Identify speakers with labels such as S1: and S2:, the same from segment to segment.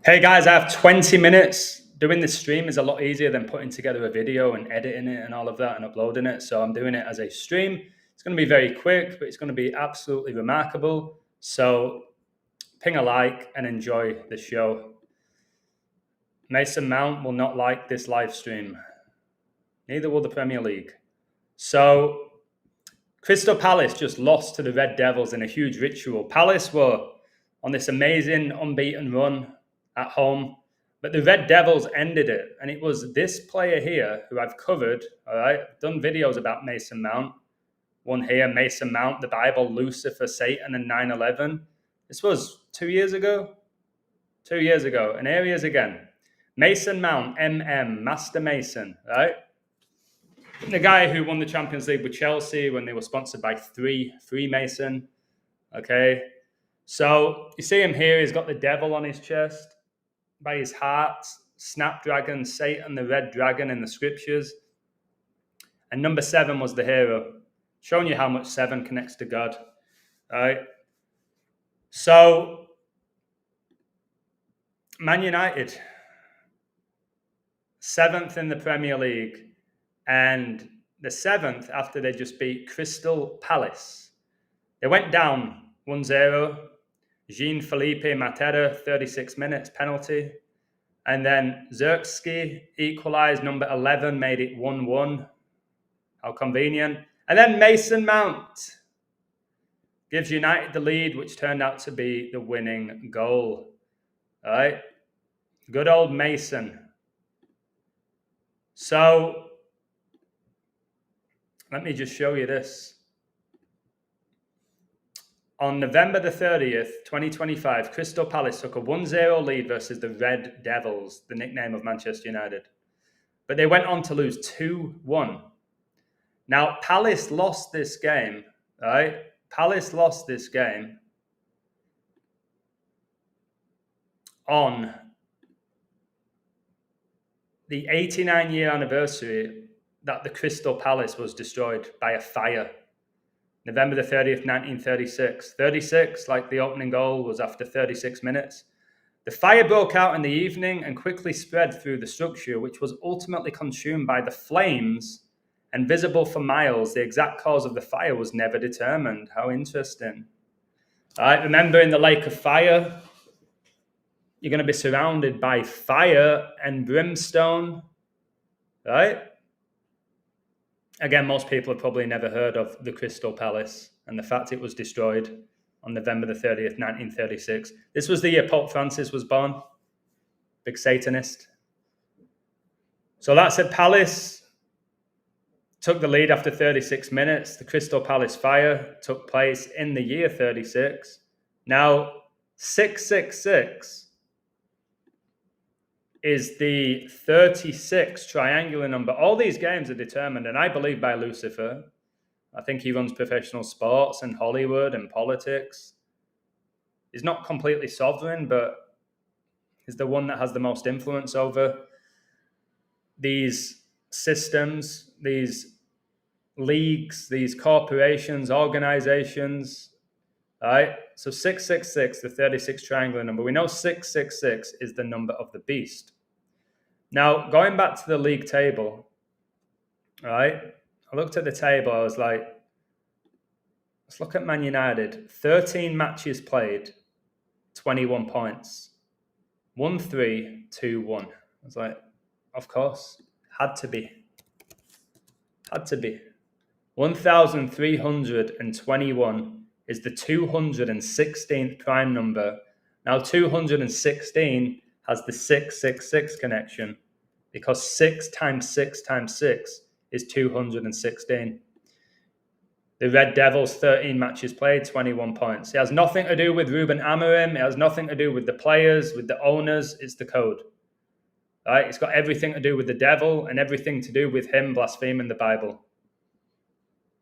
S1: Hey guys, I have 20 minutes. Doing this stream is a lot easier than putting together a video and editing it and all of that and uploading it. So I'm doing it as a stream. It's going to be very quick, but it's going to be absolutely remarkable. So ping a like and enjoy the show. Mason Mount will not like this live stream. Neither will the Premier League. So Crystal Palace just lost to the Red Devils in a huge ritual. Palace were on this amazing unbeaten run at home, but the Red Devils ended it. And it was this player here who I've covered, all right? I've done videos about Mason Mount. One here, Mason Mount, the Bible, Lucifer, Satan, and 9/11. This was 2 years ago. 2 years ago. And here he is again. Mason Mount, MM, Master Mason, right? The guy who won the Champions League with Chelsea when they were sponsored by Freemason. Okay. So you see him here. He's got the devil on his chest. By his heart, Snapdragon, Satan, the red dragon in the scriptures. And number 7 was the hero, showing you how much 7 connects to God. All right. So Man United, 7th in the Premier League, and the 7th after they just beat Crystal Palace. They went down 1-0. Jean-Philippe Matera, 36 minutes penalty. And then Zirkzee equalised. Number 11 made it 1-1. How convenient. And then Mason Mount gives United the lead, which turned out to be the winning goal. All right. Good old Mason. So let me just show you this. On November the 30th, 2025, Crystal Palace took a 1-0 lead versus the Red Devils, the nickname of Manchester United. But they went on to lose 2-1. Now, Palace lost this game, right? Palace lost this game on the 89-year anniversary that the Crystal Palace was destroyed by a fire. November the 30th, 1936. 36, like the opening goal, was after 36 minutes. The fire broke out in the evening and quickly spread through the structure, which was ultimately consumed by the flames and visible for miles. The exact cause of the fire was never determined. How interesting. All right, remember, in the lake of fire, you're going to be surrounded by fire and brimstone, right? Again, most people have probably never heard of the Crystal Palace and the fact it was destroyed on November the 30th, 1936. This was the year Pope Francis was born. Big Satanist. So that's it. Palace took the lead after 36 minutes. The Crystal Palace fire took place in the year 36. Now, 666 is the 36 triangular number. All these games are determined, and I believe, by Lucifer. I think he runs professional sports and Hollywood and politics. He's not completely sovereign, but he's the one that has the most influence over these systems, these leagues, these corporations, organizations. All right. So 666, the 36 triangular number. We know 666 is the number of the beast. Now, going back to the league table, all right, I looked at the table. I was like, let's look at Man United. 13 matches played, 21 points. 1-3, 2-1. I was like, of course, had to be. Had to be. 1,321 is the 216th prime number. Now, 216 has the 666 connection because 6 times 6 times 6 is 216. The Red Devils, 13 matches played, 21 points. It has nothing to do with Ruben Amorim. It has nothing to do with the players, with the owners. It's the code. Right? It's got everything to do with the devil and everything to do with him blaspheming the Bible.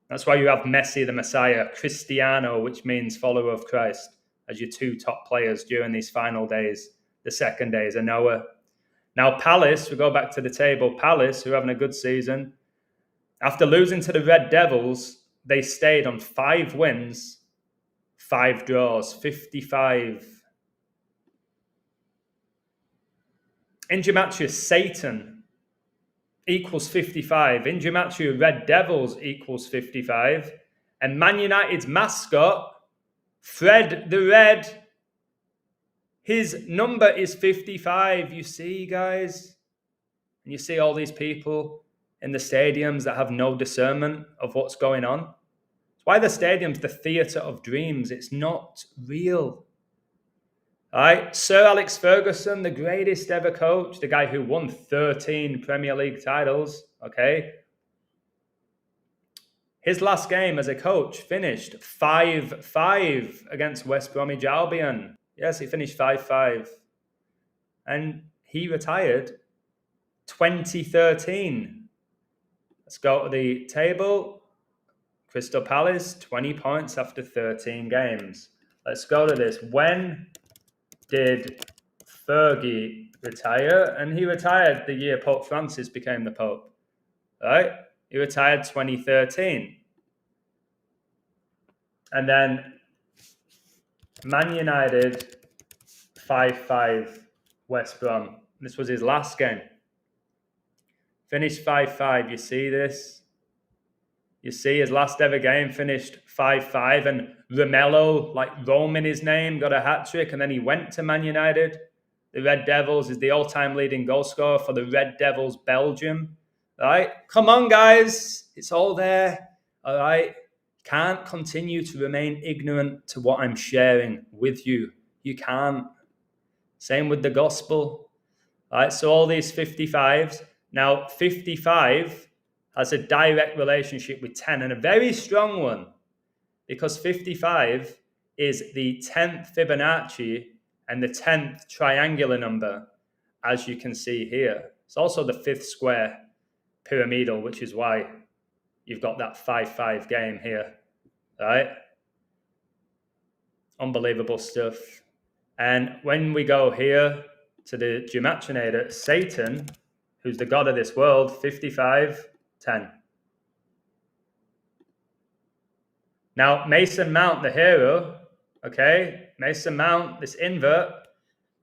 S1: That's why you have Messi, the Messiah, Cristiano, which means follower of Christ, as your 2 top players during these final days. The second day is a Noah. Now, Palace, we go back to the table. Palace, who are having a good season, after losing to the Red Devils, they stayed on 5 wins, 5 draws, 55 In Gematria, Satan equals 55. In Gematria, Red Devils equals 55. And Man United's mascot, Fred the Red, his number is 55. You see, guys? And you see all these people in the stadiums that have no discernment of what's going on. It's why the stadium's the theatre of dreams. It's not real. All right, Sir Alex Ferguson, the greatest ever coach, the guy who won 13 Premier League titles, okay? His last game as a coach finished 5-5 against West Bromwich Albion. Yes, he finished 5-5. And he retired 2013. Let's go to the table. Crystal Palace, 20 points after 13 games. Let's go to this. When did Fergie retire? And he retired the year Pope Francis became the Pope. Right? He retired 2013. And then Man United 5-5 West Brom. This was his last game. Finished 5-5. You see this? You see his last ever game finished 5-5, and Romello, like Rome in his name, got a hat-trick, and then he went to Man United. The Red Devils is the all-time leading goal scorer for the Red Devils Belgium. Right? Come on, guys. It's all there. All right? Can't continue to remain ignorant to what I'm sharing with you. You can't. Same with the gospel. All right? So all these 55s. Now, 55 has a direct relationship with 10, and a very strong one, because 55 is the 10th Fibonacci and the 10th triangular number, as you can see here. It's also the 5th square pyramidal, which is why you've got that 5-5 game here, right? Unbelievable stuff. And when we go here to the Gematrinator, Satan, who's the god of this world, 55, 10. Now, Mason Mount, the hero, okay? Mason Mount, this invert,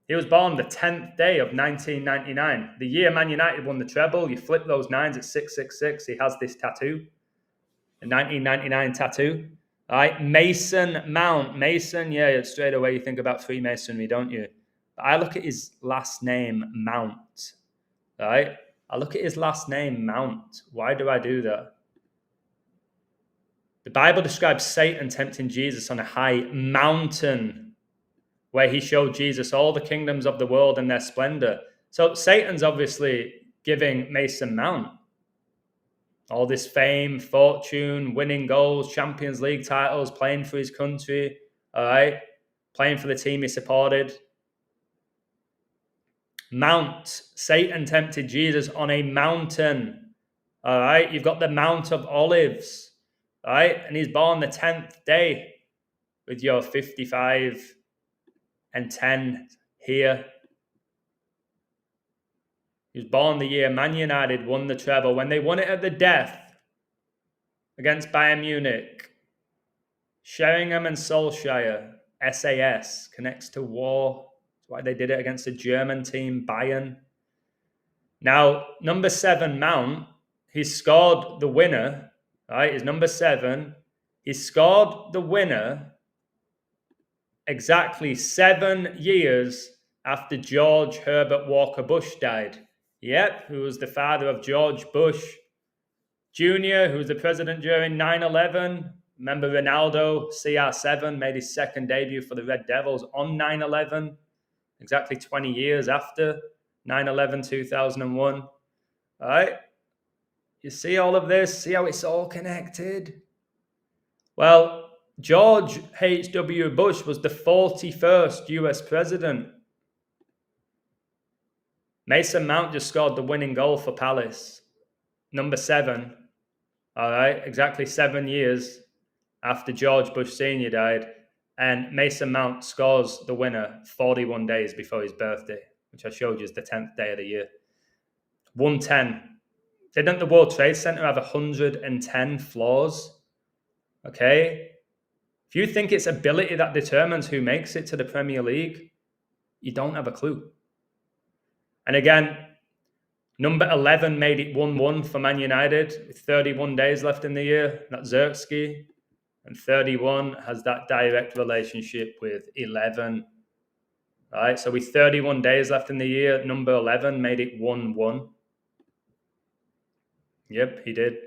S1: he was born the 10th day of 1999. The year Man United won the treble, you flip those nines at 666, he has this tattoo, the 1999 tattoo. All right, Mason Mount. Mason, yeah, straight away you think about Freemasonry, don't you? But I look at his last name, Mount, all right? I look at his last name, Mount. Why do I do that? The Bible describes Satan tempting Jesus on a high mountain where he showed Jesus all the kingdoms of the world and their splendor. So Satan's obviously giving Mason Mount all this fame, fortune, winning goals, Champions League titles, playing for his country, all right? Playing for the team he supported. Mount. Satan tempted Jesus on a mountain. All right. You've got the Mount of Olives. All right. And he's born the 10th day with your 55 and 10 here. He was born the year Man United won the treble, when they won it at the death against Bayern Munich. Sheringham and Solskjaer, SAS, connects to war. That's why they did it against a German team, Bayern. Now, number 7, Mount, he scored the winner, right? He's number 7. He scored the winner exactly 7 years after George Herbert Walker Bush died. Yep, who was the father of George Bush Jr., who was the president during 9/11. Remember Ronaldo, CR7, made his second debut for the Red Devils on 9/11, exactly 20 years after 9/11, 2001. All right? You see all of this? See how it's all connected? Well, George H.W. Bush was the 41st US president. Mason Mount just scored the winning goal for Palace. Number 7. All right, exactly 7 years after George Bush Sr. died. And Mason Mount scores the winner 41 days before his birthday, which I showed you is the 10th day of the year. 110. Didn't the World Trade Center have 110 floors? Okay. If you think it's ability that determines who makes it to the Premier League, you don't have a clue. And again, number 11 made it 1-1 for Man United with 31 days left in the year. That's Zirkzee. And 31 has that direct relationship with 11. Right, so with 31 days left in the year, number 11 made it 1-1. Yep, he did.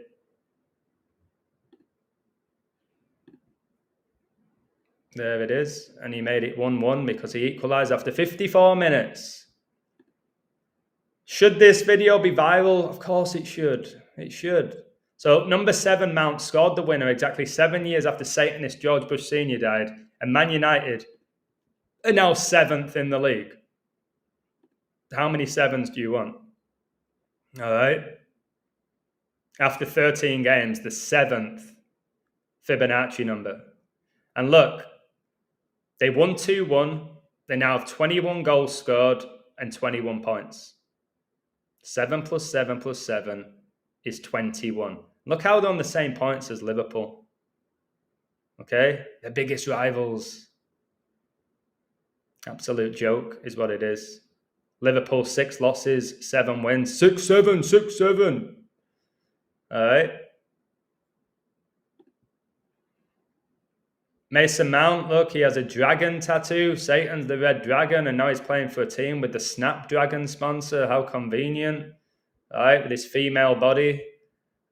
S1: There it is. And he made it 1-1 because he equalized after 54 minutes. Should this video be viral? Of course it should. It should. So number 7 Mount scored the winner exactly 7 years after Satanist George Bush Sr. died. And Man United are now 7th in the league. How many 7s do you want? All right. After 13 games, the 7th Fibonacci number. And look, they won 2-1. They now have 21 goals scored and 21 points. 7 plus 7 plus 7 is 21. Look how they're on the same points as Liverpool. Okay? Their biggest rivals. Absolute joke is what it is. Liverpool 6 losses, 7 wins. 6-7, 6-7. All right. Mason Mount, look, he has a dragon tattoo. Satan's the red dragon, and now he's playing for a team with the Snapdragon sponsor. How convenient. All right, with his female body.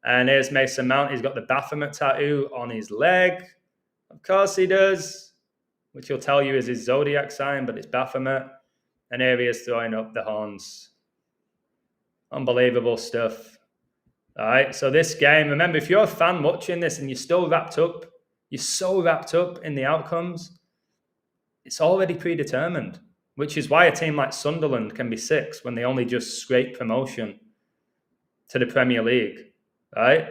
S1: And here's Mason Mount. He's got the Baphomet tattoo on his leg. Of course he does, which he'll tell you is his zodiac sign, but it's Baphomet. And here he is throwing up the horns. Unbelievable stuff. All right, so this game, remember, if you're a fan watching this and you're still wrapped up, you're so wrapped up in the outcomes, it's already predetermined, which is why a team like Sunderland can be 6th when they only just scrape promotion to the Premier League, right?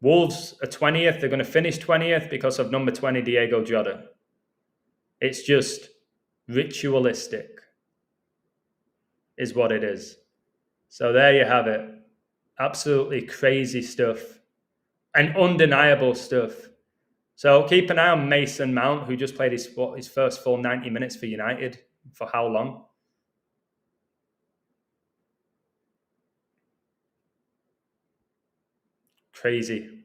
S1: Wolves are 20th. They're going to finish 20th because of number 20, Diego Jota. It's just ritualistic is what it is. So there you have it. Absolutely crazy stuff and undeniable stuff. So keep an eye on Mason Mount, who just played his first full 90 minutes for United. For how long? Crazy.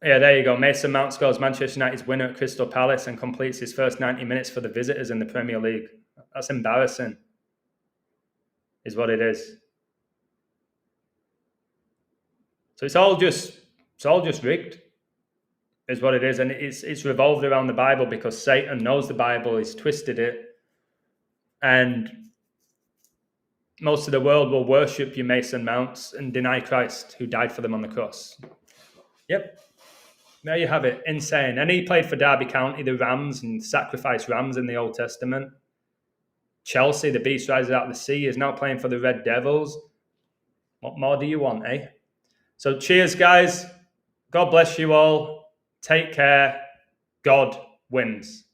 S1: Yeah, there you go. Mason Mount scores Manchester United's winner at Crystal Palace and completes his first 90 minutes for the visitors in the Premier League. That's embarrassing, is what it is. So it's all just rigged, is what it is. And it's revolved around the Bible because Satan knows the Bible, he's twisted it. And most of the world will worship you, Mason Mounts, and deny Christ who died for them on the cross. Yep. There you have it. Insane. And he played for Derby County, the Rams, and sacrificed rams in the Old Testament. Chelsea, the beast rises out of the sea, is now playing for the Red Devils. What more do you want, eh? So cheers, guys. God bless you all. Take care. God wins.